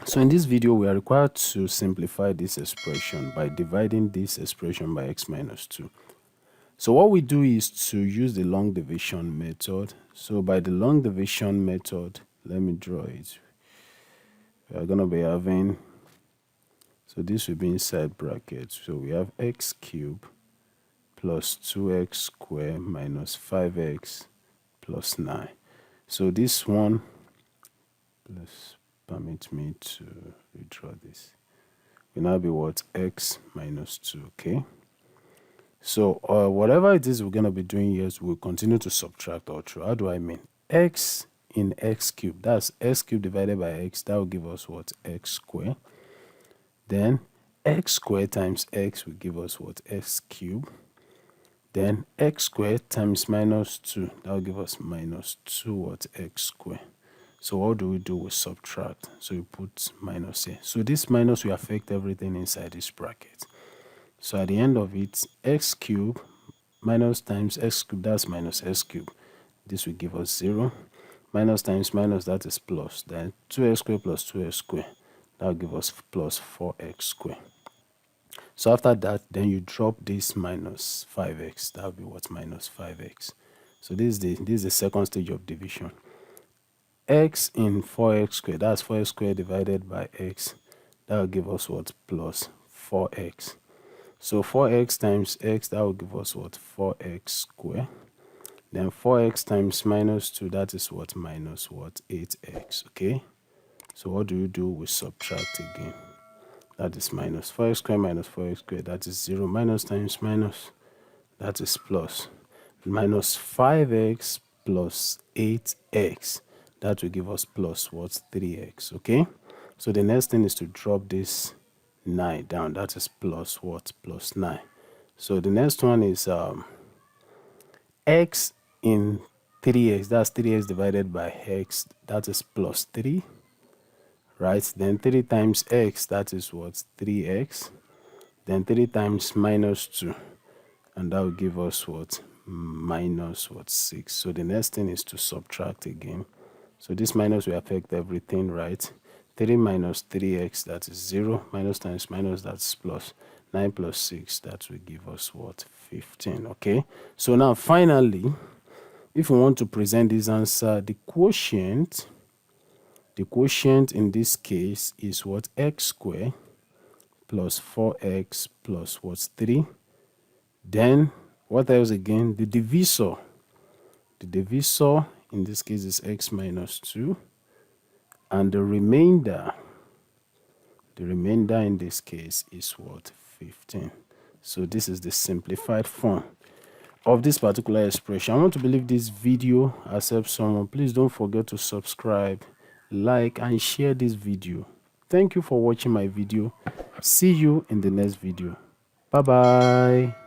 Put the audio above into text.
So in this video, we are required to simplify this expression by dividing this expression by x minus 2. So what we do is to use the long division method. So by the long division method, let me draw it. We are going to be having, so this will be inside brackets. So we have x cubed plus 2x squared minus 5x plus 9. So this one, please permit me to redraw this, will now be what? X minus 2, okay? So whatever it is we're going to be doing here is we'll continue to subtract all through. How do I mean? X in x cubed, that's x cubed divided by x, that will give us what? X squared. Then x squared times x will give us what? X cubed. Then x squared times minus 2, that will give us minus 2 what? X squared. So what do? We subtract. So you put minus here. So this minus will affect everything inside this bracket. So at the end of it, x cubed minus times x cubed, that's minus x cubed. This will give us 0. Minus times minus, that is plus. Then 2x squared plus 2x squared, that will give us plus 4x squared. So after that, then you drop this minus 5x. That will be what? Minus 5x. So this is the second stage of division. X in 4x squared, that's 4x squared divided by x. That will give us what? Plus 4x. So 4x times x, that will give us what? 4x squared. Then 4x times minus 2, that is what? Minus what? 8x, okay? So what do? We subtract again. That is minus 4x squared minus 4x squared, that is 0. Minus times minus, that is plus. Minus 5x plus 8x, that will give us plus what? 3x, okay? So the next thing is to drop this 9 down. That is plus what? Plus 9. So the next one is x in 3x. That's 3x divided by x. That is plus 3. Right? Then 3 times x. That is what? 3x. Then 3 times minus 2. And that will give us what? Minus what? 6. So the next thing is to subtract again. So this minus will affect everything, right? 3 minus 3x, that is 0. Minus times minus, that's plus. 9 plus 6, that will give us what? 15, okay? So now, finally, if we want to present this answer, the quotient in this case is what? X squared plus 4x plus what's 3. Then, what else again? The divisor. The divisor in this case is x minus 2. And the remainder in this case is what? 15. So this is the simplified form of this particular expression. I want to believe this video has helped someone. Please don't forget to subscribe, like, and share this video. Thank you for watching my video. See you in the next video. Bye bye.